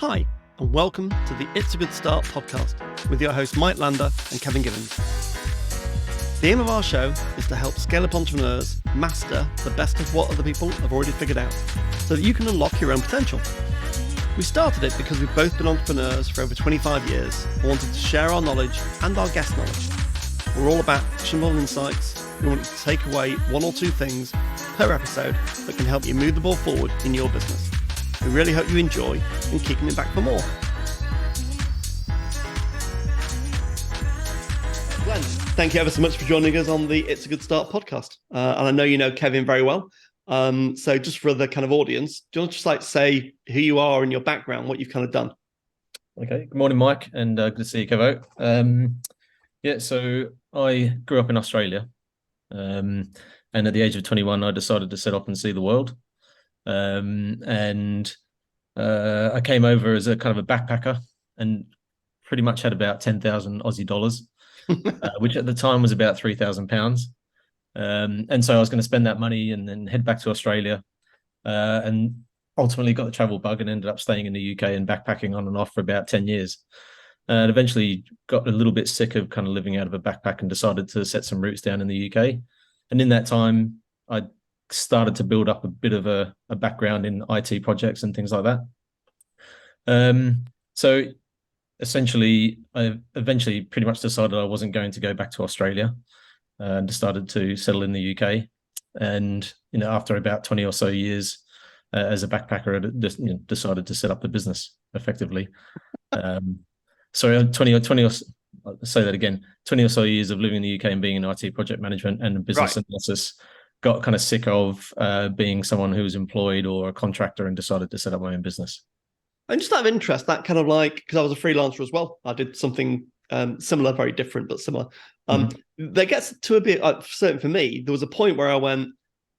Hi, and welcome to the It's a Good Start podcast with your hosts Mike Lander and Kevin Givens. The aim of our show is to help scale-up entrepreneurs master the best of what other people have already figured out so that you can unlock your own potential. We started it because we've both been entrepreneurs for over 25 years and wanted to share our knowledge and our guest knowledge. We're all about actionable insights. We want to take away one or two things per episode that can help you move the ball forward in your business. We really hope you enjoy and keep coming back for more. Glenn, thank you ever so much for joining us on the It's a Good Start podcast. And I know you know Kevin very well. So just for the kind of audience, do you want to just say who you are and your background, what you've kind of done? Okay. Good morning, Mike, and good to see you, Kevo. So I grew up in Australia, and at the age of 21, I decided to set off and see the world. I came over as a kind of a backpacker and pretty much had about 10,000 Aussie dollars, which at the time was about £3,000. And so I was going to spend that money and then head back to Australia, and ultimately got the travel bug and ended up staying in the UK and backpacking on and off for about 10 years. And eventually got a little bit sick of kind of living out of a backpack and decided to set some roots down in the UK. And in that time, I started to build up a bit of a background in IT projects and things like that. So essentially, I eventually pretty much decided I wasn't going to go back to Australia, and decided to settle in the UK. And after about 20 or so years as a backpacker, I just decided to set up the business effectively. So 20 or I'll say that again, 20 or so years of living in the UK and being in IT project management and business analysis, got kind of sick of being someone who was employed or a contractor and decided to set up my own business. And just out of interest, that kind of because I was a freelancer as well. I did something similar, very different, but similar. That gets to a bit, certainly for me, there was a point where I went,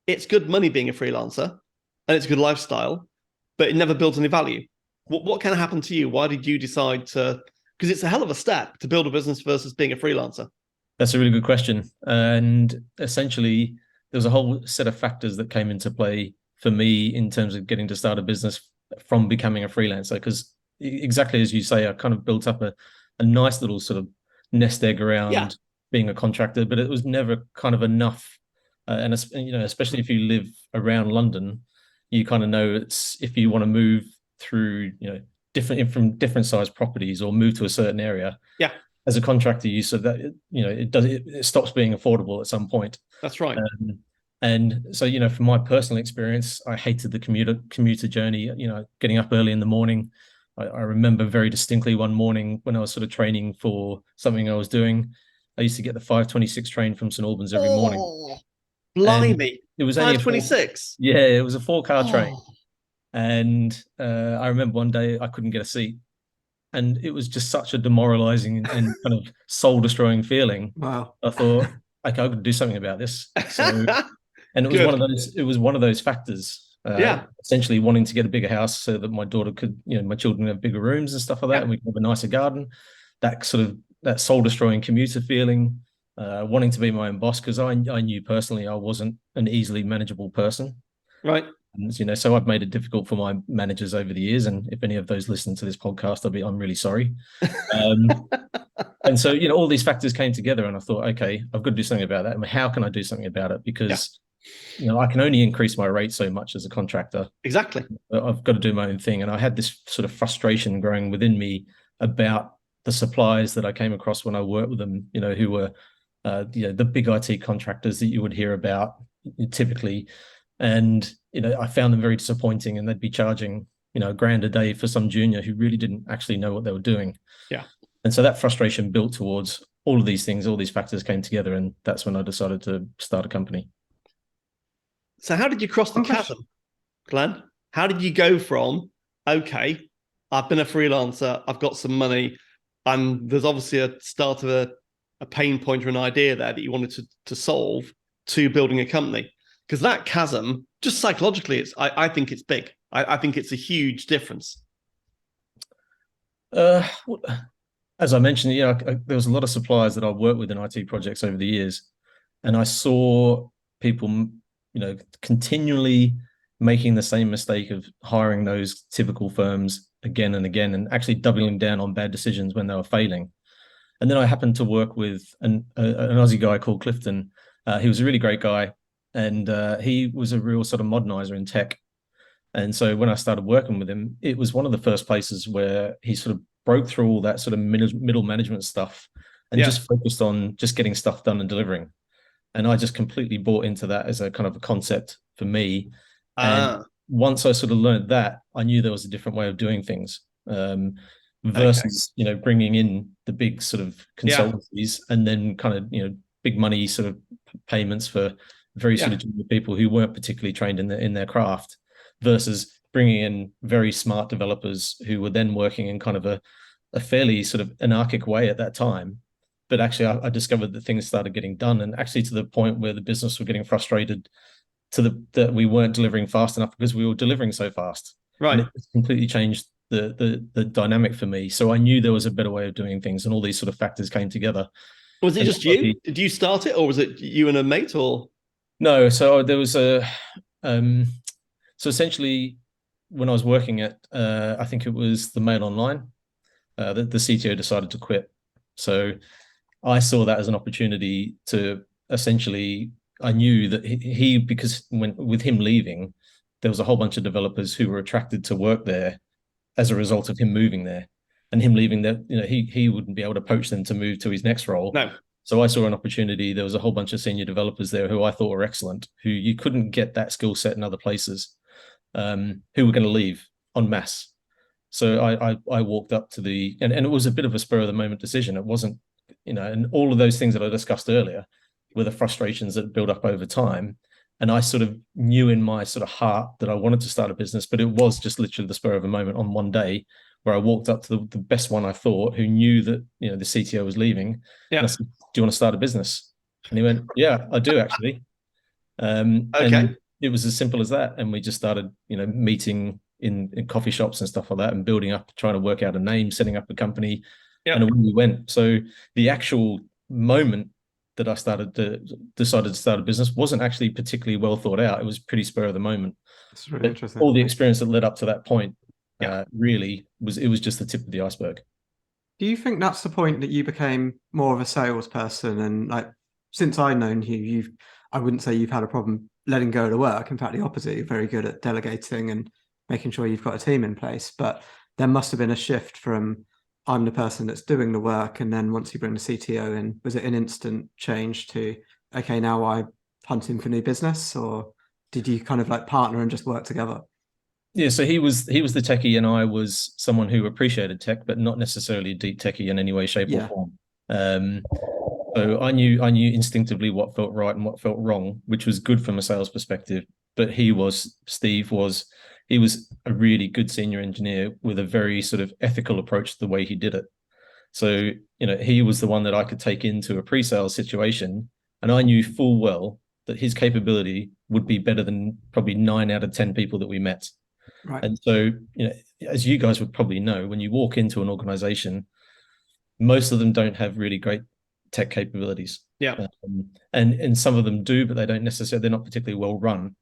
it's good money being a freelancer and it's a good lifestyle, but it never builds any value. What kind of happened to you? Why did you decide to, because it's a hell of a step to build a business versus being a freelancer. That's a really good question. And essentially, there was a whole set of factors that came into play for me in terms of getting to start a business from becoming a freelancer. Because exactly as you say, I kind of built up a nice little sort of nest egg around being a contractor, but it was never kind of enough. And especially if you live around London, you kind of know it's if you want to move through from different size properties or move to a certain area. Yeah. As a contractor, you so that it stops being affordable at some point. That's right. And so from my personal experience, I hated the commuter journey. Getting up early in the morning. I remember very distinctly one morning when I was sort of training for something I was doing. I used to get the 5:26 train from St Albans every morning. Blimey! It was 5:26. Yeah, it was a 4-car train. And I remember one day I couldn't get a seat. And it was just such a demoralizing and kind of soul-destroying feeling. Wow. I thought, okay, I could do something about this. So, and it was one of those factors. Essentially wanting to get a bigger house so that my daughter could, my children have bigger rooms and stuff like that, and we could have a nicer garden. That soul-destroying commuter feeling, wanting to be my own boss, because I knew personally I wasn't an easily manageable person. Right. And, so I've made it difficult for my managers over the years. And if any of those listen to this podcast, I'm really sorry. And so, all these factors came together and I thought, okay, I've got to do something about that. I mean, how can I do something about it? Because, I can only increase my rate so much as a contractor. Exactly. I've got to do my own thing. And I had this sort of frustration growing within me about the suppliers that I came across when I worked with them, who were, the big IT contractors that you would hear about typically. And, I found them very disappointing, and they'd be charging, $1,000 a day for some junior who really didn't actually know what they were doing. Yeah. And so that frustration built towards all of these things, all these factors came together. And that's when I decided to start a company. So how did you cross the chasm, Glenn? How did you go from, okay, I've been a freelancer, I've got some money, and there's obviously a start of a pain point or an idea there that you wanted to solve, to building a company? Because that chasm, just psychologically, I think it's big. I think it's a huge difference. As I mentioned, there was a lot of suppliers that I worked with in IT projects over the years, and I saw people, continually making the same mistake of hiring those typical firms again and again, and actually doubling down on bad decisions when they were failing. And then I happened to work with an Aussie guy called Clifton. He was a really great guy, and he was a real sort of modernizer in tech. And so when I started working with him, it was one of the first places where he sort of broke through all that sort of middle management stuff and just focused on just getting stuff done and delivering. And I just completely bought into that as a kind of a concept for me. And once I sort of learned that, I knew there was a different way of doing things. Versus bringing in the big sort of consultancies and then kind of big money sort of payments for very sort of junior people who weren't particularly trained in their craft, versus bringing in very smart developers who were then working in kind of a fairly sort of anarchic way at that time. But actually I discovered that things started getting done, and actually to the point where the business were getting frustrated that we weren't delivering fast enough because we were delivering so fast. Right. And it completely changed the dynamic for me. So I knew there was a better way of doing things, and all these sort of factors came together. Was it just you? Did you start it, or was it you and a mate? Or no? So there was so essentially when I was working at I think it was the Mail Online, the CTO decided to quit. So I saw that as an opportunity to essentially, I knew that he because with him leaving, there was a whole bunch of developers who were attracted to work there as a result of him moving there, and him leaving there, he wouldn't be able to poach them to move to his next role. No. So I saw an opportunity. There was a whole bunch of senior developers there who I thought were excellent, who you couldn't get that skill set in other places, who were going to leave en masse. So I walked up to and it was a bit of a spur of the moment decision. It wasn't, and all of those things that I discussed earlier were the frustrations that built up over time. And I sort of knew in my sort of heart that I wanted to start a business, but it was just literally the spur of a moment on one day where I walked up to the best one I thought, who knew that, the CTO was leaving. Yeah. And I said, "Do you want to start a business?" And he went, "Yeah, I do actually." Okay. And it was as simple as that. And we just started, meeting in coffee shops and stuff like that, and building up, trying to work out a name, setting up a company, and away we went. So the actual moment that I decided to start a business wasn't actually particularly well thought out. It was pretty spur of the moment. That's really interesting. All the experience that led up to that point really was just the tip of the iceberg. Do you think that's the point that you became more of a salesperson? And like, since I've known you, I wouldn't say you've had a problem letting go of the work. In fact, the opposite. You're very good at delegating and making sure you've got a team in place. But there must have been a shift from I'm the person that's doing the work, and then once you bring the CTO in, was it an instant change to, okay, now I'm hunting for new business, or did you kind of like partner and just work together? Yeah, so he was the techie, and I was someone who appreciated tech, but not necessarily a deep techie in any way, shape, or form. So I knew instinctively what felt right and what felt wrong, which was good from a sales perspective. But Steve was a really good senior engineer with a very sort of ethical approach to the way he did it. So, he was the one that I could take into a pre-sales situation, and I knew full well that his capability would be better than probably 9 out of 10 people that we met. Right. And so, as you guys would probably know, when you walk into an organization, most of them don't have really great tech capabilities. Yeah. And some of them do, but they're not particularly well run.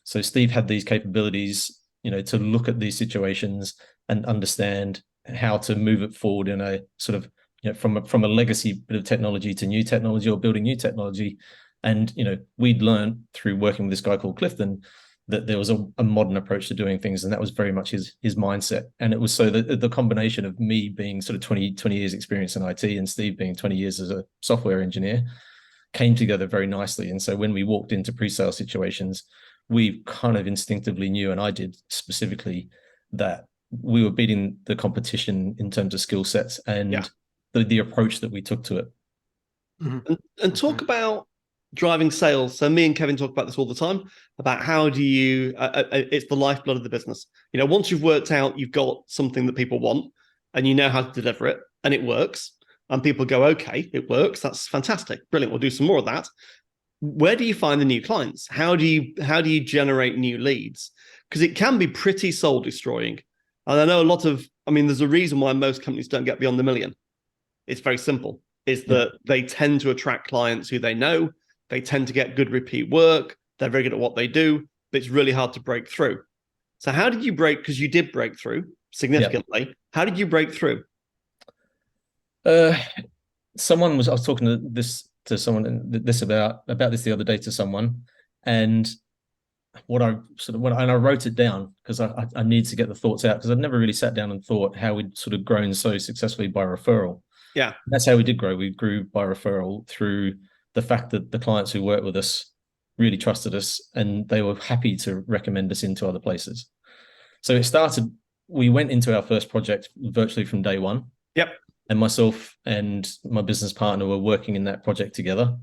So Steve had these capabilities, to look at these situations and understand how to move it forward in a sort of, from a legacy bit of technology to new technology, or building new technology. And, we'd learned through working with this guy called Clifton that there was a modern approach to doing things. And that was very much his mindset. And it was so that the combination of me being sort of 20 years experience in IT and Steve being 20 years as a software engineer came together very nicely. And so when we walked into pre-sale situations, we kind of instinctively knew, and I did specifically, that we were beating the competition in terms of skill sets and the approach that we took to it. Mm-hmm. And talk about driving sales. So me and Kevin talk about this all the time, about how do you, it's the lifeblood of the business. Once you've worked out, you've got something that people want and you know how to deliver it and it works and people go, okay, it works. That's fantastic. Brilliant. We'll do some more of that. Where do you find the new clients? How do you generate new leads? Because it can be pretty soul destroying. And I know there's a reason why most companies don't get beyond the million. It's very simple. Is that they tend to attract clients who they know. They tend to get good repeat work. They're very good at what they do, but it's really hard to break through. So how did you break? Because you did break through. significantly. How did you break through? I was talking to someone this about this the other day to someone, and I wrote it down because I need to get the thoughts out, because I've never really sat down and thought how we'd sort of grown so successfully by referral. Yeah. That's how we did grow. We grew by referral through the fact that the clients who worked with us really trusted us, and they were happy to recommend us into other places. So we went into our first project virtually from day one. Yep. And myself and my business partner were working in that project together.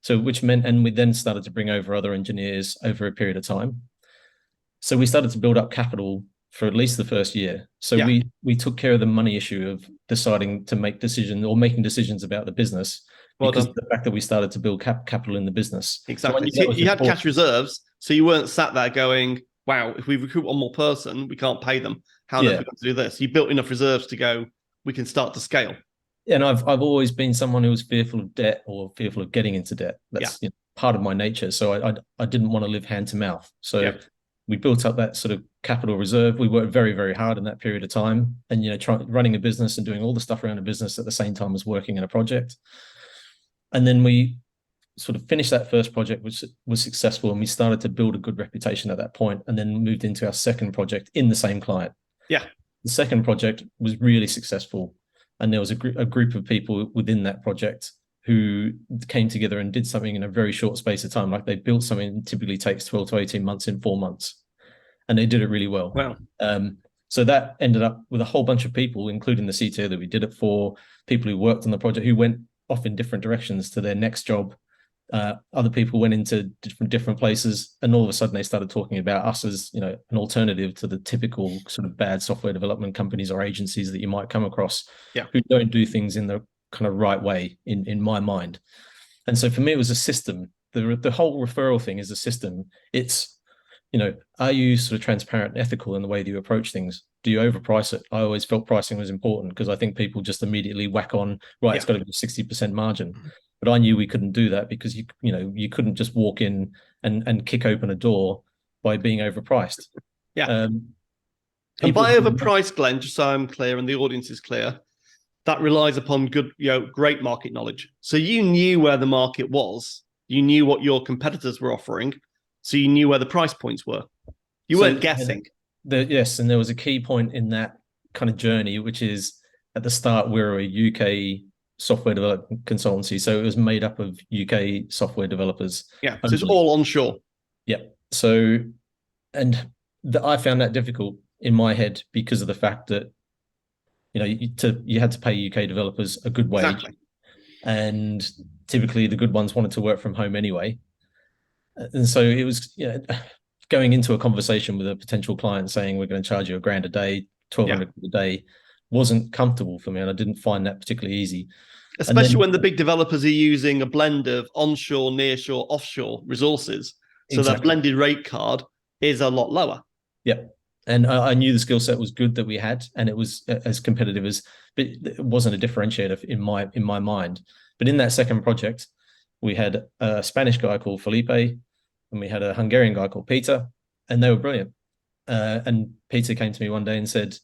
So which meant, and we then started to bring over other engineers over a period of time. So we started to build up capital for at least the first year. So we took care of the money issue of deciding to make decisions or making decisions about the business, because of the fact that we started to build capital in the business. Exactly. So you had cash reserves, so you weren't sat there going, wow, if we recruit one more person, we can't pay them. How are we going to do this? You built enough reserves to go, we can start to scale. And I've always been someone who was fearful of debt or fearful of getting into debt. That's part of my nature. So I didn't want to live hand to mouth. So we built up that sort of capital reserve. We worked very, very hard in that period of time, and running a business and doing all the stuff around a business at the same time as working in a project. And then we sort of finished that first project, which was successful, and we started to build a good reputation at that point, and then moved into our second project in the same client. Yeah. The second project was really successful, and there was a group of people within that project who came together and did something in a very short space of time. Like, they built something that typically takes 12 to 18 months in 4 months, and they did it really well. Wow. So that ended up with a whole bunch of people, including the CTO that we did it for, people who worked on the project, who went off in different directions to their next job. Other people went into different places, and all of a sudden they started talking about us as, an alternative to the typical sort of bad software development companies or agencies that you might come across, who don't do things in the kind of right way in my mind. And so for me, it was a system. The whole referral thing is a system. It's, are you sort of transparent and ethical in the way that you approach things? Do you overprice it? I always felt pricing was important, because I think people just immediately whack on, it's got to be 60% margin. But I knew we couldn't do that, because you couldn't just walk in and kick open a door by being overpriced. Yeah. And by overpriced, Glenn, just so I'm clear and the audience is clear, that relies upon good, great market knowledge. So you knew where the market was, you knew what your competitors were offering, so you knew where the price points were. You weren't guessing. Yes, and there was a key point in that kind of journey, which is, at the start, we were a UK software development consultancy, so it was made up of UK software developers. Yeah, so it's all onshore. Yeah. So, I found that difficult in my head, because of the fact that you had to pay UK developers a good wage, exactly. And typically the good ones wanted to work from home anyway. And so it was, going into a conversation with a potential client saying, we're going to charge you $1,000 a day, 1,200 a day, wasn't comfortable for me, and I didn't find that particularly easy. Especially when the big developers are using a blend of onshore, nearshore, offshore resources. So that blended rate card is a lot lower. Yep. And I knew the skill set was good that we had, and it was as competitive but it wasn't a differentiator in my mind. But in that second project, we had a Spanish guy called Felipe, and we had a Hungarian guy called Peter, and they were brilliant. And Peter came to me one day and said,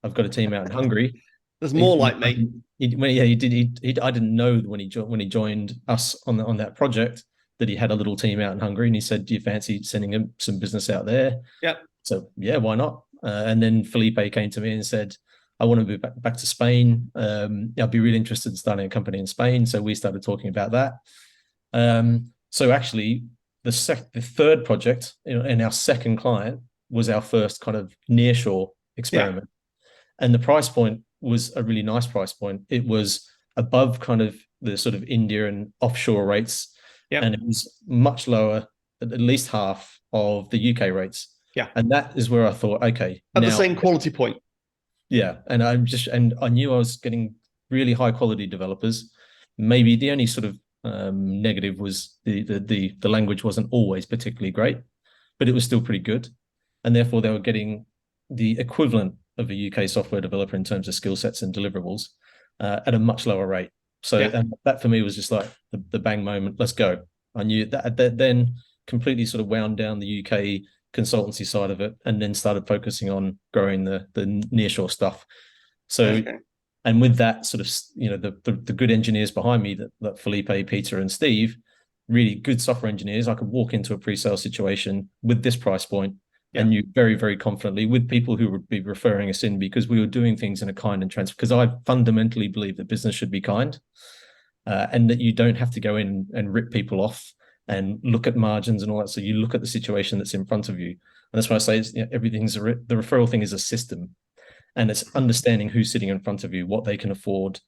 I've got a team out in Hungary. There's more like me. He did. I didn't know when he joined us on that project that he had a little team out in Hungary, and he said, do you fancy sending him some business out there? Yeah. So yeah, why not? And then Felipe came to me and said, I want to be back to Spain. I'd be really interested in starting a company in Spain. So we started talking about that. So actually, the third project in our second client was our first kind of nearshore experiment. Yeah. And the price point was a really nice price point. It was above kind of the sort of India and offshore rates. Yeah. And it was much lower, at least half of the UK rates. Yeah. And that is where I thought, okay. At the same quality point. Yeah. And I knew I was getting really high quality developers. Maybe the only sort of negative was the language wasn't always particularly great, but it was still pretty good. And therefore they were getting the equivalent of a UK software developer in terms of skill sets and deliverables at a much lower rate. So and that for me was just like the bang moment. Let's go. I knew that then completely sort of wound down the UK consultancy side of it, and then started focusing on growing the nearshore stuff. So, and with that sort of, the good engineers behind me, that Felipe, Peter, and Steve, really good software engineers, I could walk into a pre-sale situation with this price point and knew very, very confidently with people who would be referring us in, because we were doing things in a kind and transfer. Because I fundamentally believe that business should be kind, and that you don't have to go in and rip people off and look at margins and all that. So you look at the situation that's in front of you. And that's why I say everything's the referral thing is a system, and it's understanding who's sitting in front of you, what they can afford,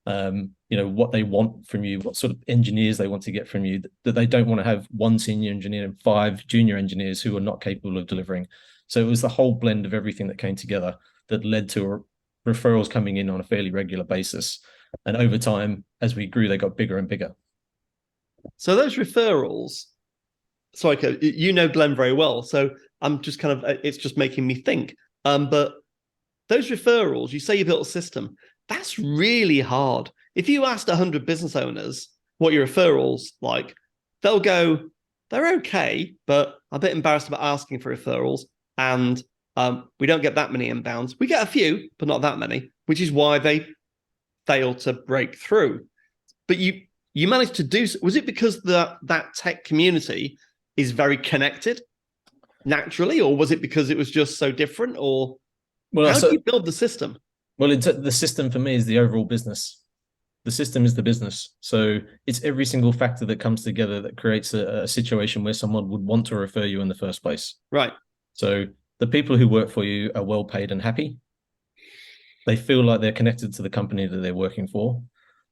what they want from you, what sort of engineers they want to get from you, that they don't want to have one senior engineer and 5 junior engineers who are not capable of delivering. So it was the whole blend of everything that came together that led to referrals coming in on a fairly regular basis. And over time, as we grew, they got bigger and bigger. So those referrals, so you know Glenn very well, so I'm just kind of, it's just making me think. But those referrals, you say you built a system, that's really hard. If you asked 100 business owners what your referrals like, they'll go, they're okay, but I'm a bit embarrassed about asking for referrals. And we don't get that many inbounds. We get a few, but not that many, which is why they fail to break through. But you managed to do, was it because that tech community is very connected naturally, or was it because it was just so different? Or how do you build the system? Well, the system for me is the overall business. The system is the business. So it's every single factor that comes together that creates a situation where someone would want to refer you in the first place. Right. So the people who work for you are well paid and happy. They feel like they're connected to the company that they're working for.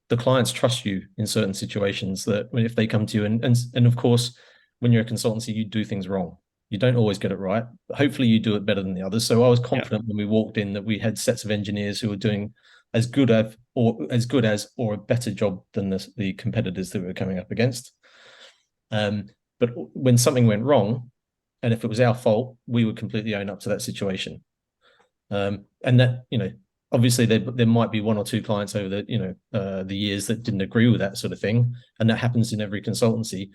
The clients trust you in certain situations, that if they come to you, and of course, when you're a consultancy, you do things wrong. You don't always get it right, but hopefully you do it better than the others. So I was confident when we walked in that we had sets of engineers who were doing as good as or a better job than the competitors that we were coming up against. But when something went wrong, and if it was our fault, we would completely own up to that situation. And that, obviously there might be 1 or 2 clients over the years that didn't agree with that sort of thing, and that happens in every consultancy.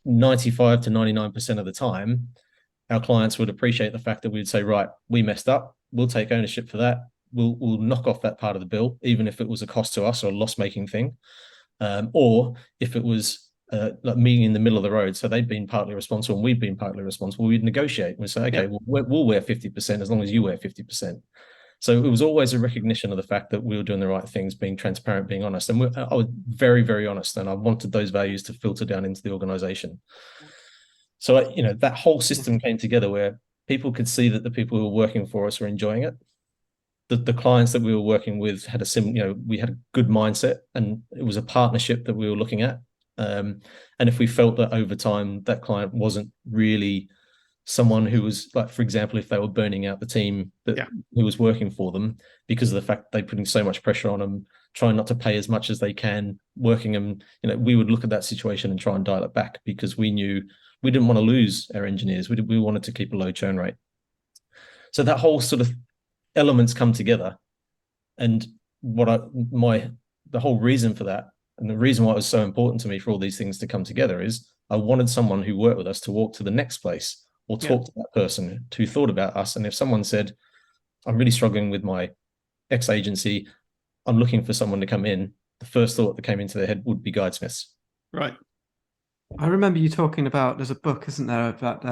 95 to 99% of the time, our clients would appreciate the fact that we'd say, right, we messed up, we'll take ownership for that, we'll knock off that part of the bill, even if it was a cost to us or a loss-making thing, or if it was like meeting in the middle of the road, so they'd been partly responsible and we'd been partly responsible, we'd negotiate. We'd say, okay, we'll wear 50% as long as you wear 50%. So it was always a recognition of the fact that we were doing the right things, being transparent, being honest. And I was very, very honest, and I wanted those values to filter down into the organization. So, that whole system came together where people could see that the people who were working for us were enjoying it. The clients that we were working with had we had a good mindset, and it was a partnership that we were looking at. And if we felt that over time that client wasn't really someone who was, like, for example, if they were burning out the team who was working for them because of the fact they're putting so much pressure on them, trying not to pay as much as they can, working them, we would look at that situation and try and dial it back, because we knew we didn't want to lose our engineers. We wanted to keep a low churn rate. So that whole sort of elements come together, and the whole reason for that, and the reason why it was so important to me for all these things to come together, is I wanted someone who worked with us to walk to the next place or talk to that person who thought about us. And if someone said, I'm really struggling with my X agency, I'm looking for someone to come in, the first thought that came into their head would be Guidesmiths. Right. I remember you talking about, there's a book, isn't there, about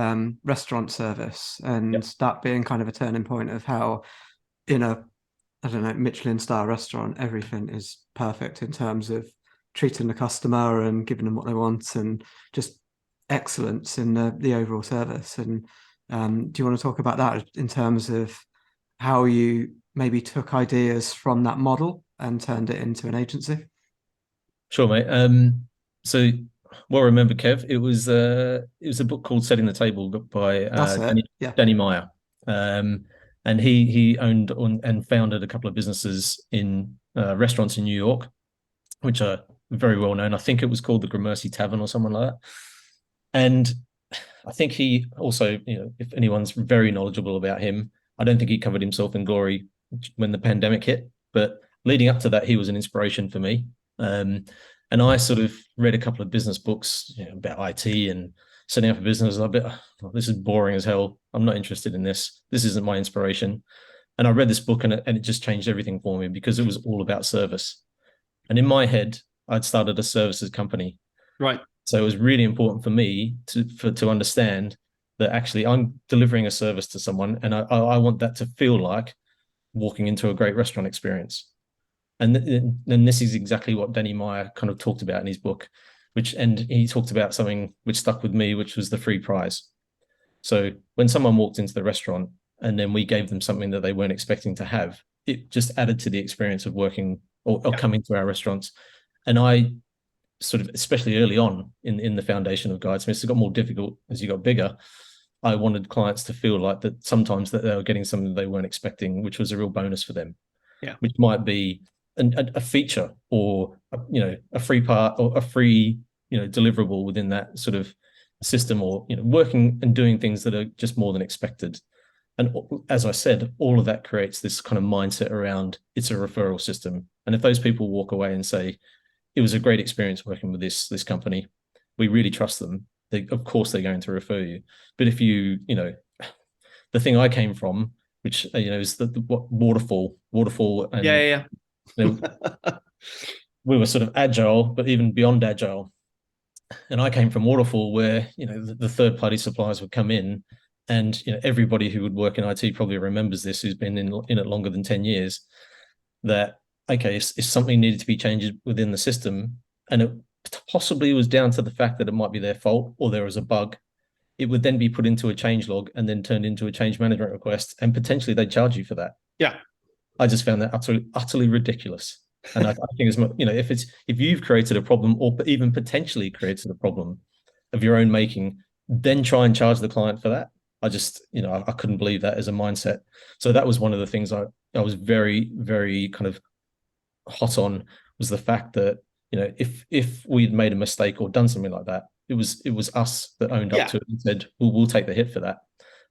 restaurant service, and that being kind of a turning point of how in a, I don't know, Michelin star restaurant, everything is perfect in terms of treating the customer and giving them what they want, and just excellence in the overall service. And do you want to talk about that in terms of how you maybe took ideas from that model and turned it into an agency? Sure, mate. So, well, remember, Kev, it was a book called Setting the Table by Danny Meyer, and he owned and founded a couple of businesses in restaurants in New York, which are very well known. I think it was called the Gramercy Tavern or someone like that. And I think he also, if anyone's very knowledgeable about him, I don't think he covered himself in glory when the pandemic hit. But leading up to that, he was an inspiration for me. And I sort of read a couple of business books about IT and setting up a business. I bet this is boring as hell. I'm not interested in this. This isn't my inspiration. And I read this book and it just changed everything for me because it was all about service. And in my head, I'd started a services company. Right. So it was really important for me to understand that actually I'm delivering a service to someone, and I want that to feel like walking into a great restaurant experience. And this is exactly what Danny Meyer kind of talked about in his book, and he talked about something which stuck with me, which was the free prize. So when someone walked into the restaurant and then we gave them something that they weren't expecting to have, it just added to the experience of working or coming to our restaurants. And I sort of, especially early on in the foundation of Guidesmiths, it got more difficult as you got bigger. I wanted clients to feel like that sometimes that they were getting something they weren't expecting, which was a real bonus for them. Yeah. Which might be a feature or a free part or a free deliverable within that sort of system, or working and doing things that are just more than expected. And as I said, all of that creates this kind of mindset around it's a referral system. And if those people walk away and say, it was a great experience working with this company, we really trust them, of course they're going to refer you. But if the thing I came from, which is what waterfall and yeah. We were sort of agile, but even beyond agile. And I came from waterfall, where the third party suppliers would come in, and everybody who would work in IT probably remembers this, who's been in it longer than 10 years, that okay, if something needed to be changed within the system, and it possibly was down to the fact that it might be their fault or there was a bug, it would then be put into a change log and then turned into a change management request, and potentially they'd charge you for that. Yeah. I just found that utterly ridiculous. And I think if you've created a problem or even potentially created a problem of your own making, then try and charge the client for that. I just, I couldn't believe that as a mindset. So that was one of the things I was very, very kind of hot on, was the fact that, if we'd made a mistake or done something like that, it was us that owned up to it and said, we'll take the hit for that.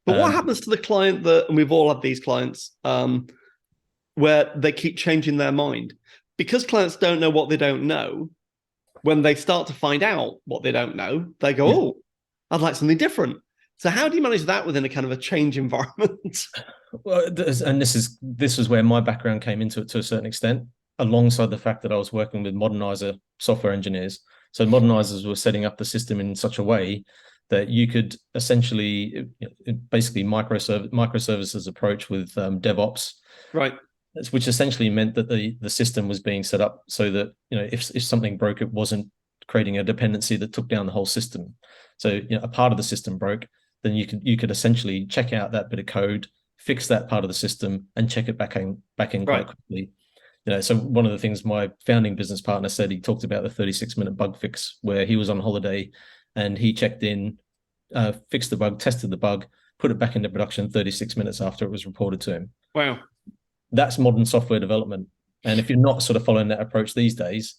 But what happens to the client and we've all had these clients, where they keep changing their mind? Because clients don't know what they don't know, when they start to find out what they don't know, they go, oh, I'd like something different. So how do you manage that within a kind of a change environment? Well, and this is where my background came into it to a certain extent, alongside the fact that I was working with modernizer software engineers. So modernizers were setting up the system in such a way that you could essentially, basically microservices approach with DevOps. Right. Which essentially meant that the system was being set up so that if something broke, it wasn't creating a dependency that took down the whole system. So a part of the system broke, then you could essentially check out that bit of code, fix that part of the system, and check it back in quite quickly. So one of the things my founding business partner said, he talked about the 36-minute bug fix, where he was on holiday and he checked in, fixed the bug, tested the bug, put it back into production 36 minutes after it was reported to him. Wow. That's modern software development. And if you're not sort of following that approach these days,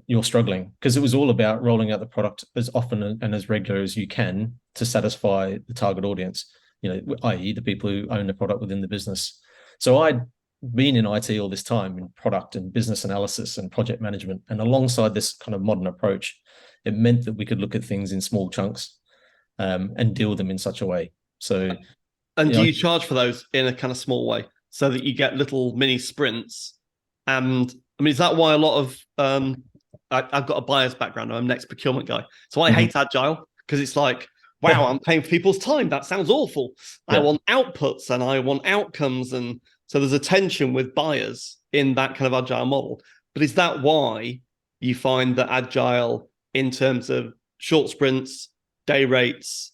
you're struggling, because it was all about rolling out the product as often and as regular as you can to satisfy the target audience, i.e. the people who own the product within the business. So I'd been in IT all this time, in product and business analysis and project management. And alongside this kind of modern approach, it meant that we could look at things in small chunks, and deal with them in such a way. So, and do you charge for those in a kind of small way, so that you get little mini sprints? And I mean, is that why a lot of I've got a buyer's background, I'm an ex-procurement guy, so I hate agile, because it's like, wow, I'm paying for people's time. That sounds awful. I want outputs and I want outcomes, and so there's a tension with buyers in that kind of agile model. But is that why you find that agile, in terms of short sprints, day rates,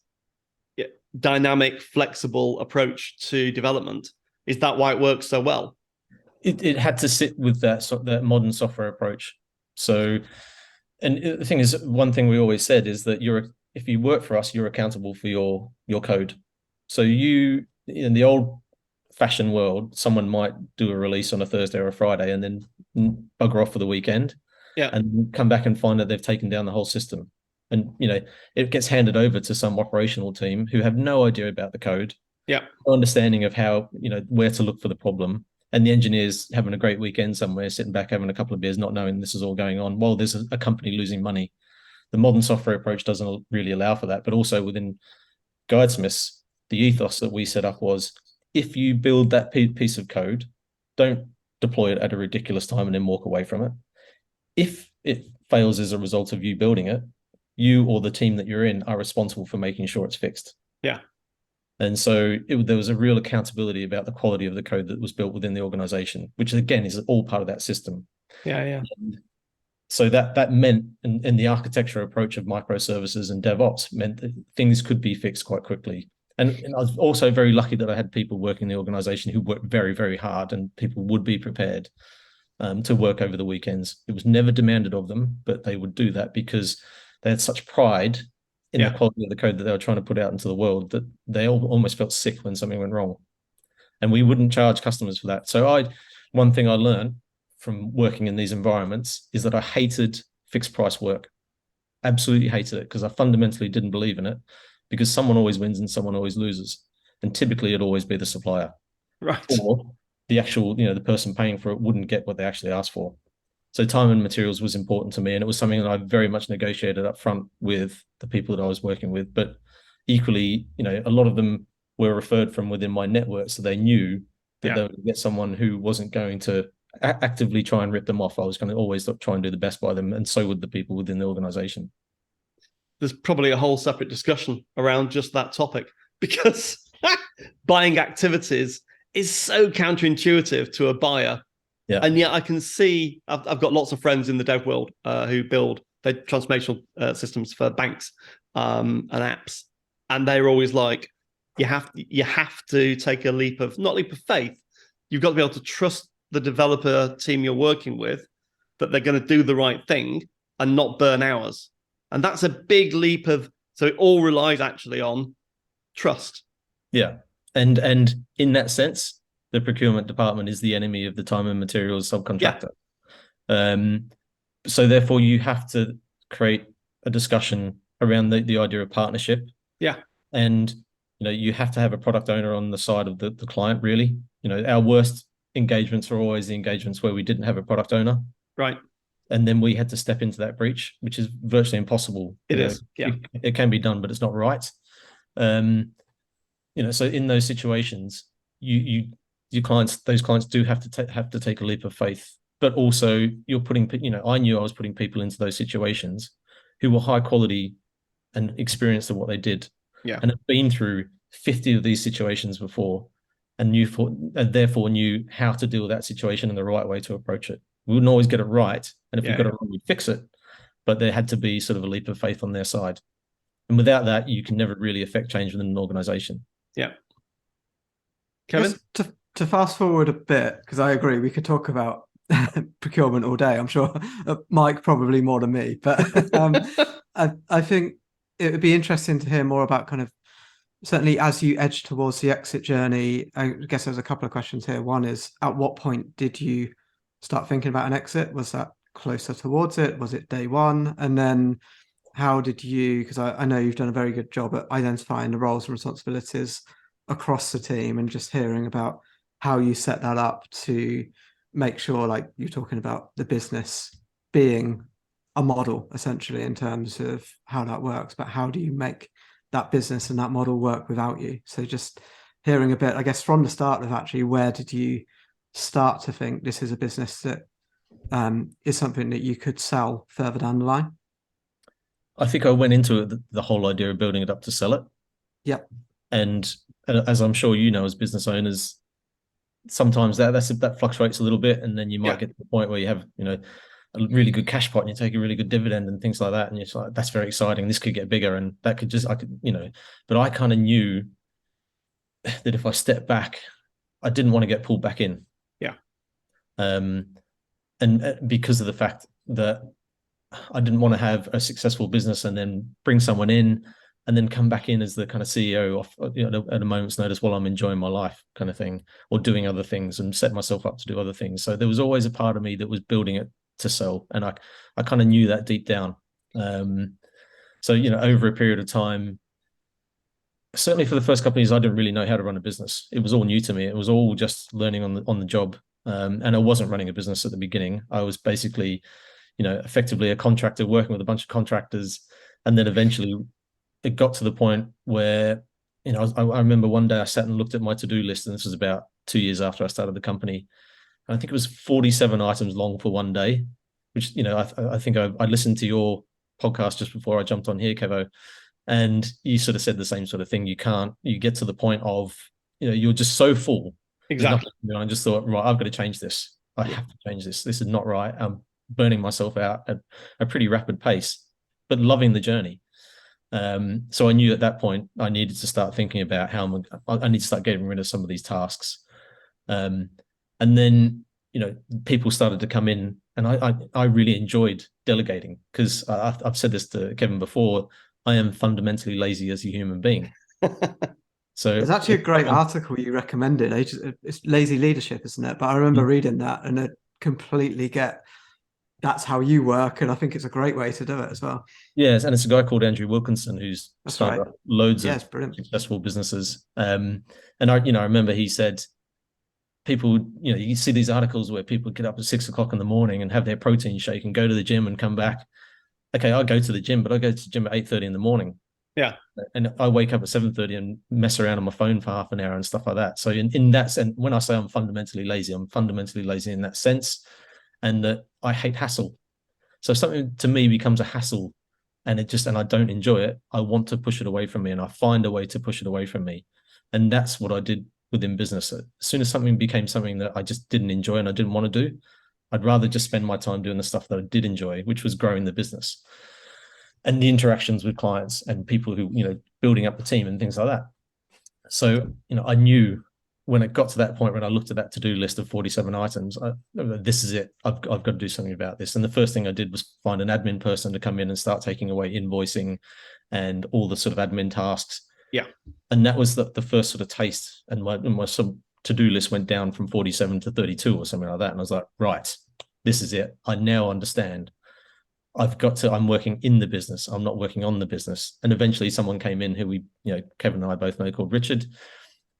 dynamic, flexible approach to development, is that why it works so well? It had to sit with that modern software approach. So, and the thing is, one thing we always said is that if you work for us, you're accountable for your code. So in the old fashioned world, someone might do a release on a Thursday or a Friday and then bugger off for the weekend, and come back and find that they've taken down the whole system. And it gets handed over to some operational team who have no idea about the code, no understanding of how where to look for the problem. And the engineers having a great weekend somewhere, sitting back having a couple of beers, not knowing this is all going on while there's a company losing money. The modern software approach doesn't really allow for that. But also within Guidesmiths, the ethos that we set up was, if you build that piece of code, don't deploy it at a ridiculous time and then walk away from it. If it fails as a result of you building it, you or the team that you're in are responsible for making sure it's fixed. Yeah. And so there was a real accountability about the quality of the code that was built within the organization, which again is all part of that system. Yeah. And so that meant, in the architecture approach of microservices and DevOps, meant that things could be fixed quite quickly. And I was also very lucky that I had people working in the organization who worked very, very hard, and people would be prepared to work over the weekends. It was never demanded of them, but they would do that because they had such pride in the quality of the code that they were trying to put out into the world that they almost felt sick when something went wrong. And we wouldn't charge customers for that. So one thing I learned from working in these environments is that I hated fixed price work. Absolutely hated it, because I fundamentally didn't believe in it, because someone always wins and someone always loses. And typically it'd always be the supplier. Right. Or the actual, the person paying for it wouldn't get what they actually asked for. So time and materials was important to me, and it was something that I very much negotiated up front with the people that I was working with. But equally, a lot of them were referred from within my network, so they knew that they would get someone who wasn't going to actively try and rip them off. I was going to always try and do the best by them, and so would the people within the organization. There's probably a whole separate discussion around just that topic, because buying activities is so counterintuitive to a buyer. Yeah. And yet I can see, I've got lots of friends in the dev world who build transformational systems for banks and apps. And they're always like, you have to take a not leap of faith. You've got to be able to trust the developer team you're working with, that they're going to do the right thing and not burn hours. And that's a big leap so it all relies actually on trust. Yeah. And in that sense, the procurement department is the enemy of the time and materials subcontractor. Yeah. So therefore you have to create a discussion around the idea of partnership. Yeah. And, you have to have a product owner on the side of the client, really. Our worst engagements are always the engagements where we didn't have a product owner. Right. And then we had to step into that breach, which is virtually impossible. It is. Yeah. It can be done, but it's not right. So in those situations, those clients do have to take a leap of faith, but also you're putting, I knew I was putting people into those situations who were high quality and experienced at what they did, and have been through 50 of these situations before, and therefore knew how to deal with that situation and the right way to approach it. We wouldn't always get it right, and if we got it wrong, we'd fix it, but there had to be sort of a leap of faith on their side. And without that, you can never really affect change within an organization. Yeah. Kevin? To fast forward a bit, because I agree, we could talk about procurement all day. I'm sure Mike probably more than me, but I think it would be interesting to hear more about kind of, certainly as you edge towards the exit journey. I guess there's a couple of questions here. One is, at what point did you start thinking about an exit? Was that closer towards it? Was it day one? And then how did you, because I know you've done a very good job at identifying the roles and responsibilities across the team, and just hearing about how you set that up to make sure, like you're talking about the business being a model essentially in terms of how that works, but how do you make that business and that model work without you? So just hearing a bit, I guess, from the start of actually, where did you start to think this is a business that is something that you could sell further down the line? I think I went into it, the whole idea of building it up to sell it. Yep. And as I'm sure as business owners, sometimes that fluctuates a little bit, and then you might get to the point where you have a really good cash pot and you take a really good dividend and things like that, and you're like, that's very exciting, this could get bigger, and that could but I kind of knew that if I stepped back, I didn't want to get pulled back in. And because of the fact that I didn't want to have a successful business and then bring someone in and then come back in as the kind of CEO at a moment's notice while I'm enjoying my life, kind of thing, or doing other things, and set myself up to do other things. So there was always a part of me that was building it to sell, and I kind of knew that deep down. So over a period of time, certainly for the first couple of years, I didn't really know how to run a business. It was all new to me. It was all just learning on the job. And I wasn't running a business at the beginning. I was basically, effectively a contractor working with a bunch of contractors. And then eventually it got to the point where, I remember one day I sat and looked at my to-do list, and this was about 2 years after I started the company. And I think it was 47 items long for one day, which, I think I listened to your podcast just before I jumped on here, Kevo, and you sort of said the same sort of thing. You get to the point of, you're just so full. Exactly. I just thought, right, I've got to change this. I have to change this. This is not right. I'm burning myself out at a pretty rapid pace, but loving the journey. So I knew at that point I needed to start thinking about how I need to start getting rid of some of these tasks. And then, people started to come in, and I really enjoyed delegating, because I've said this to Kevin before. I am fundamentally lazy as a human being. So there's actually a great article you recommended. It's lazy leadership, isn't it? But I remember reading that, and I completely get that's how you work, and I think it's a great way to do it as well. Yes, and it's a guy called Andrew Wilkinson who's started loads of successful businesses. And I remember he said, people, you see these articles where people get up at 6 o'clock in the morning and have their protein shake and go to the gym and come back. Okay, I go to the gym, but I go to the gym at 8:30 in the morning. Yeah. And I wake up at 7:30 and mess around on my phone for half an hour and stuff like that. So in that sense, when I say I'm fundamentally lazy in that sense, and that I hate hassle. So if something to me becomes a hassle and I don't enjoy it, I want to push it away from me, and I find a way to push it away from me. And that's what I did within business. As soon as something became something that I just didn't enjoy and I didn't want to do, I'd rather just spend my time doing the stuff that I did enjoy, which was growing the business and the interactions with clients and people who, building up the team and things like that. So, I knew when it got to that point, when I looked at that to-do list of 47 items, this is it. I've got to do something about this. And the first thing I did was find an admin person to come in and start taking away invoicing and all the sort of admin tasks. Yeah. And that was the first sort of taste. And my sort of to-do list went down from 47 to 32 or something like that. And I was like, right, this is it. I now understand. I'm working in the business. I'm not working on the business. And eventually someone came in who Kevin and I both know, called Richard,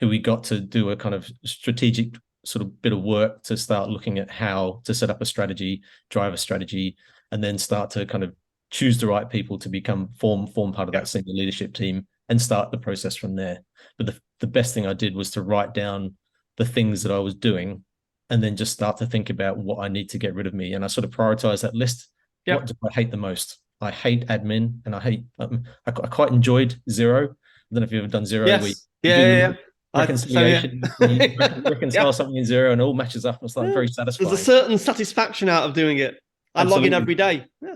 who we got to do a kind of strategic sort of bit of work to start looking at how to set up a strategy, drive a strategy, and then start to kind of choose the right people to form part of that senior leadership team and start the process from there. But the best thing I did was to write down the things that I was doing and then just start to think about what I need to get rid of me. And I sort of prioritize that list. Yep. What do I hate the most? I hate admin, and I quite enjoyed Xero. I don't know if you've ever done Xero. Yes. Yeah. Reconciliation. You reconcile something in Xero and it all matches up. It's like very satisfying. There's a certain satisfaction out of doing it. I log in every day. Yeah.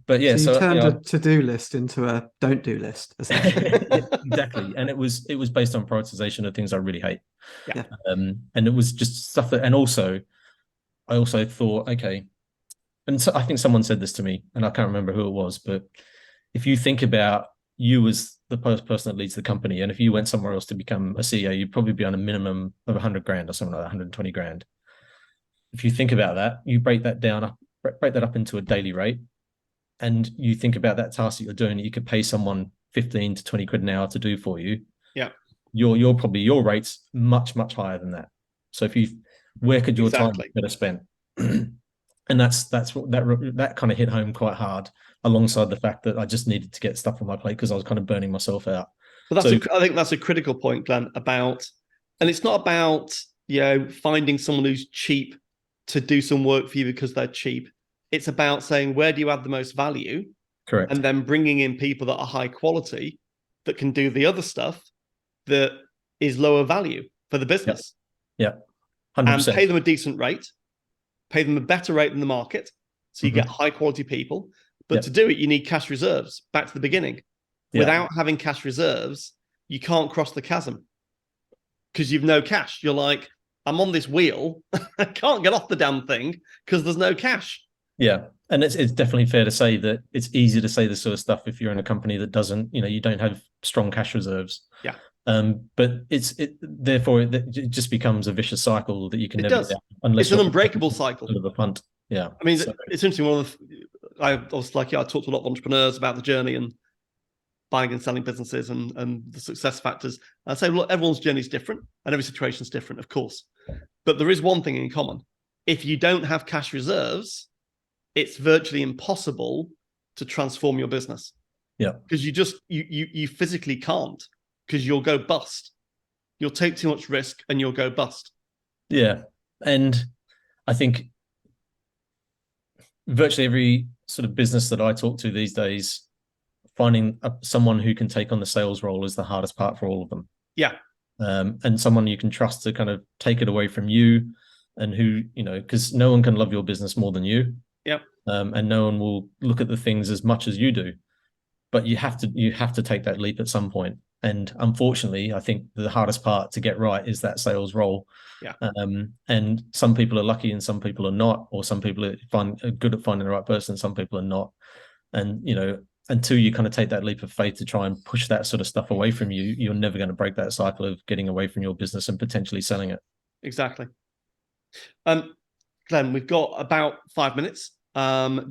But yeah, so you turned a to-do list into a don't-do list, essentially. Exactly. And it was based on prioritization of things I really hate. Yeah. And it was just stuff that, and also I also thought, okay, and so I think someone said this to me, and I can't remember who it was, but if you think about you as the person that leads the company, and if you went somewhere else to become a CEO, you'd probably be on a minimum of 100 grand or something like that, 120 grand. If you think about that, you break that up into a daily rate, and you think about that task that you're doing, that you could pay someone 15 to 20 quid an hour to do for you. Yeah. Your rate's much, much higher than that. So where could your time be better spent? And that's what that kind of hit home quite hard, alongside the fact that I just needed to get stuff on my plate because I was kind of burning myself out. But I think that's a critical point, Glenn, and it's not about, finding someone who's cheap to do some work for you because they're cheap. It's about saying, where do you add the most value? Correct. And then bringing in people that are high quality that can do the other stuff that is lower value for the business. Yeah. 100%. And pay them a decent rate. Pay them a better rate than the market, so you get high quality people. But to do it, you need cash reserves. Back to the beginning. Without having cash reserves, you can't cross the chasm because you've no cash. You're like, I'm on this wheel. I can't get off the damn thing because there's no cash. Yeah. And it's definitely fair to say that it's easy to say this sort of stuff if you're in a company that doesn't, you don't have strong cash reserves. Yeah. But therefore it just becomes a vicious cycle that you can never get out unless it's an unbreakable cycle of a punt. Yeah. I mean, it's interesting. I talked to a lot of entrepreneurs about the journey and buying and selling businesses and the success factors. I say, look, everyone's journey is different and every situation is different, of course. But there is one thing in common. If you don't have cash reserves, it's virtually impossible to transform your business. Yeah. Because you physically can't, because you'll go bust. You'll take too much risk and you'll go bust. Yeah. And I think virtually every sort of business that I talk to these days, finding someone who can take on the sales role is the hardest part for all of them. Yeah. And someone you can trust to kind of take it away from you, and who, because no one can love your business more than you. Yep. And no one will look at the things as much as you do. But you have to take that leap at some point. And unfortunately, I think the hardest part to get right is that sales role. Yeah. And some people are lucky and some people are not, or some people are good at finding the right person, some people are not. And, until you kind of take that leap of faith to try and push that sort of stuff away from you, you're never going to break that cycle of getting away from your business and potentially selling it. Exactly. Glenn, we've got about 5 minutes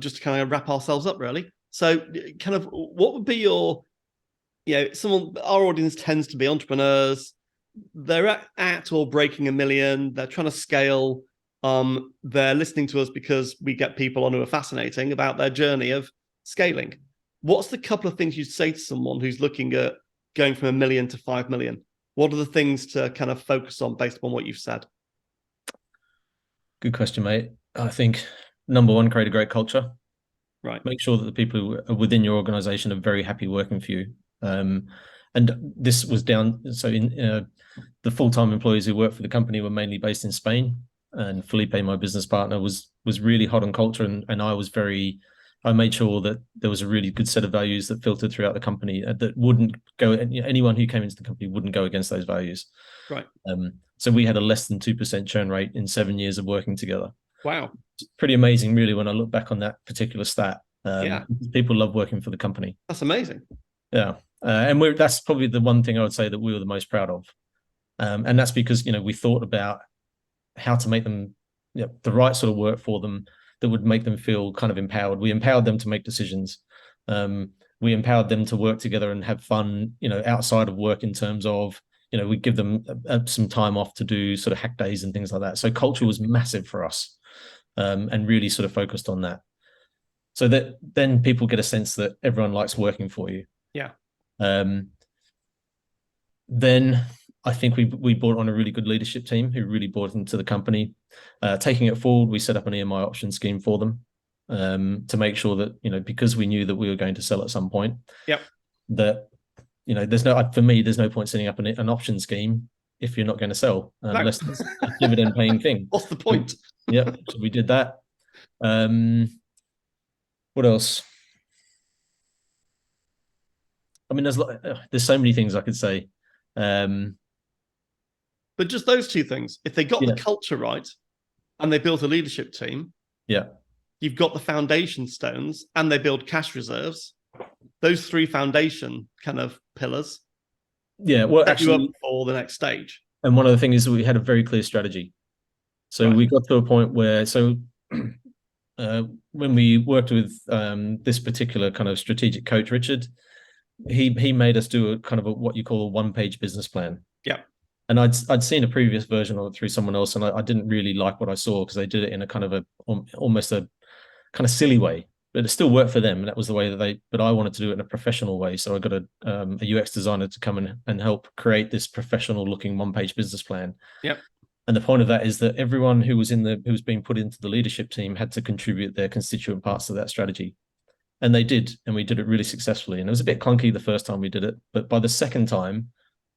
just to kind of wrap ourselves up, really. So kind of what would be your, our audience tends to be entrepreneurs. They're at or breaking 1 million. They're trying to scale. They're listening to us because we get people on who are fascinating about their journey of scaling. What's the couple of things you'd say to someone who's looking at going from 1 million to 5 million? What are the things to kind of focus on based upon what you've said? Good question, mate. I think number one, create a great culture. Right. Make sure that the people who are within your organization are very happy working for you. And this was down. So in the full-time employees who worked for the company were mainly based in Spain. And Felipe, my business partner, was really hot on culture, and I made sure that there was a really good set of values that filtered throughout the company that wouldn't go. Anyone who came into the company wouldn't go against those values. Right. So we had a less than 2% churn rate in 7 years of working together. Wow. It's pretty amazing, really, when I look back on that particular stat. Yeah. People love working for the company. That's amazing. Yeah. And that's probably the one thing I would say that we were the most proud of. And that's because, we thought about how to make them the right sort of work for them that would make them feel kind of empowered. We empowered them to make decisions. We empowered them to work together and have fun, outside of work, in terms of, we give them some time off to do sort of hack days and things like that. So culture was massive for us, and really sort of focused on that. So that then people get a sense that everyone likes working for you. Yeah. Then I think we brought on a really good leadership team who really bought into the company. Taking it forward, we set up an EMI option scheme for them, to make sure that, because we knew that we were going to sell at some point. Yep. That, there's no point setting up an option scheme if you're not going to sell, unless it's a dividend paying thing. What's the point? Yeah. So we did that. What else? I mean, there's so many things I could say. But just those two things. If they got the culture right and they built a leadership team, you've got the foundation stones, and they build cash reserves. Those three foundation kind of pillars. Yeah, well, set you up for the next stage. And one of the things is we had a very clear strategy. So we got to a point where, when we worked with this particular kind of strategic coach, Richard, he made us do a kind of what you call a one-page business plan. Yeah. And I'd seen a previous version of it through someone else, and I didn't really like what I saw, because they did it in a kind of almost a kind of silly way, but it still worked for them, and that was the way that but I wanted to do it in a professional way. So I got a UX designer to come and help create this professional looking one-page business plan. Yep. And the point of that is that everyone who was being put into the leadership team had to contribute their constituent parts to that strategy. And they did, and we did it really successfully. And it was a bit clunky the first time we did it, but by the second time,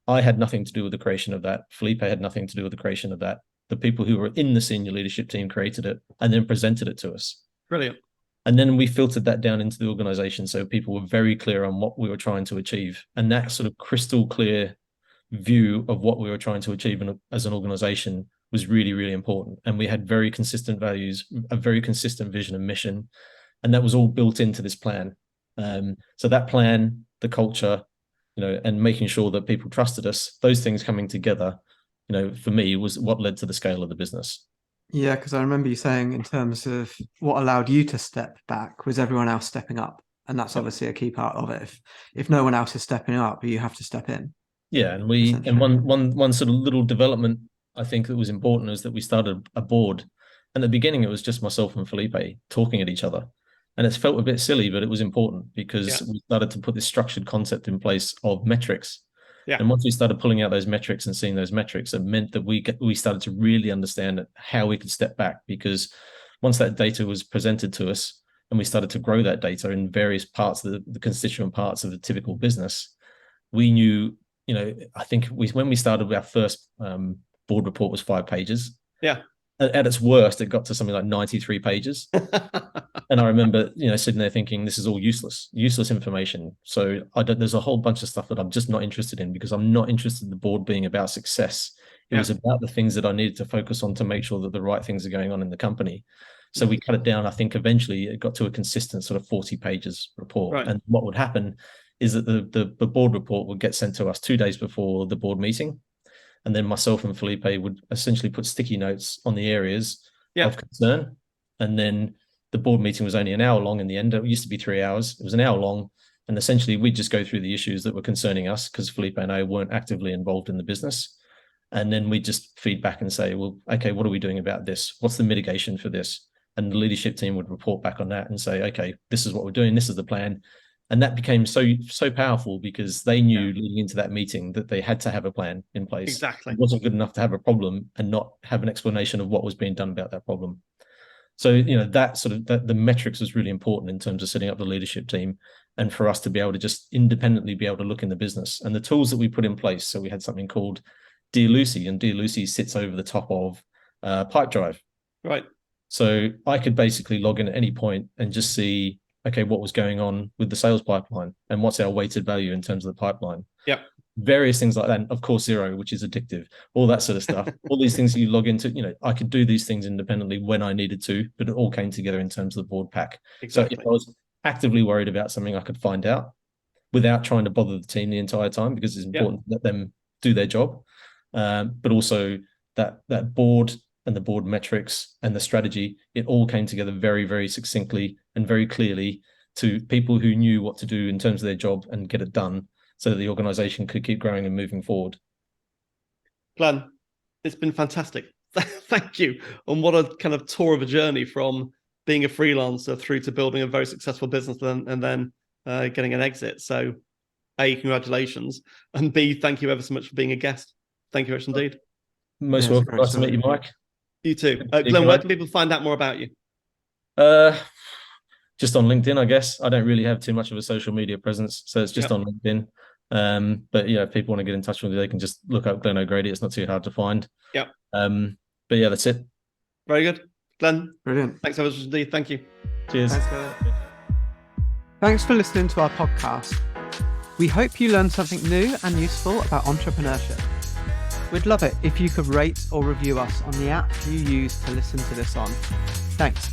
I had nothing to do with the creation of that. Felipe had nothing to do with the creation of that. The people who were in the senior leadership team created it and then presented it to us. Brilliant. And then we filtered that down into the organization, so people were very clear on what we were trying to achieve. And that sort of crystal clear view of what we were trying to achieve as an organization was really, really important. And we had very consistent values, a very consistent vision and mission. And that was all built into this plan. So that plan, the culture, and making sure that people trusted us, those things coming together, for me, was what led to the scale of the business. Yeah, because I remember you saying, in terms of what allowed you to step back, was everyone else stepping up. And that's obviously a key part of it. If no one else is stepping up, you have to step in. Yeah, and one sort of little development I think that was important is that we started a board. And at the beginning, it was just myself and Felipe talking at each other. And it felt a bit silly, but it was important because we started to put this structured concept in place of metrics. Yeah. And once we started pulling out those metrics and seeing those metrics, it meant that we started to really understand how we could step back, because once that data was presented to us and we started to grow that data in various parts of the constituent parts of the typical business, we knew, I think when we started, our first board report was 5 pages. Yeah. At its worst, it got to something like 93 pages. And I remember, sitting there thinking, this is all useless information. So there's a whole bunch of stuff that I'm just not interested in, because I'm not interested in the board being about success. It was about the things that I needed to focus on to make sure that the right things are going on in the company. So we cut it down. I think eventually it got to a consistent sort of 40 pages report. Right. And what would happen is that the board report would get sent to us 2 days before the board meeting. And then myself and Felipe would essentially put sticky notes on the areas of concern. And then the board meeting was only an hour long in the end. It used to be 3 hours. It was an hour long. And essentially we'd just go through the issues that were concerning us, because Felipe and I weren't actively involved in the business. And then we just feed back and say, well, okay, what are we doing about this? What's the mitigation for this? And the leadership team would report back on that and say, okay, this is what we're doing. This is the plan. And that became so powerful, because they knew leading into that meeting that they had to have a plan in place. Exactly. It wasn't good enough to have a problem and not have an explanation of what was being done about that problem. So, that sort of the metrics was really important in terms of setting up the leadership team, and for us to be able to just independently be able to look in the business. And the tools that we put in place. So we had something called Dear Lucy, and Dear Lucy sits over the top of Pipedrive. Right. So I could basically log in at any point and just see, okay, what was going on with the sales pipeline and what's our weighted value in terms of the pipeline. Yeah. Various things like that. And of course, zero, which is addictive, all that sort of stuff. All these things you log into, I could do these things independently when I needed to, but it all came together in terms of the board pack. Exactly. So if I was actively worried about something, I could find out without trying to bother the team the entire time, because it's important to let them do their job. But also that board and the board metrics and the strategy, it all came together very, very succinctly and very clearly to people who knew what to do in terms of their job and get it done, so that the organization could keep growing and moving forward. Glenn, it's been fantastic. Thank you. And what a kind of tour of a journey from being a freelancer through to building a very successful business and then getting an exit. So A, congratulations. And B, thank you ever so much for being a guest. Thank you very much indeed. Most welcome. Nice to meet you, Mike. You too. Glenn, where can people find out more about you? Just on LinkedIn, I guess. I don't really have too much of a social media presence, so it's just on LinkedIn. But if people want to get in touch with me, they can just look up Glenn O'Grady. It's not too hard to find. Yeah. But that's it. Very good. Glenn, Brilliant. Thanks so much indeed. Thank you. Cheers. Thanks for listening to our podcast. We hope you learned something new and useful about entrepreneurship. We'd love it if you could rate or review us on the app you use to listen to this on. Thanks.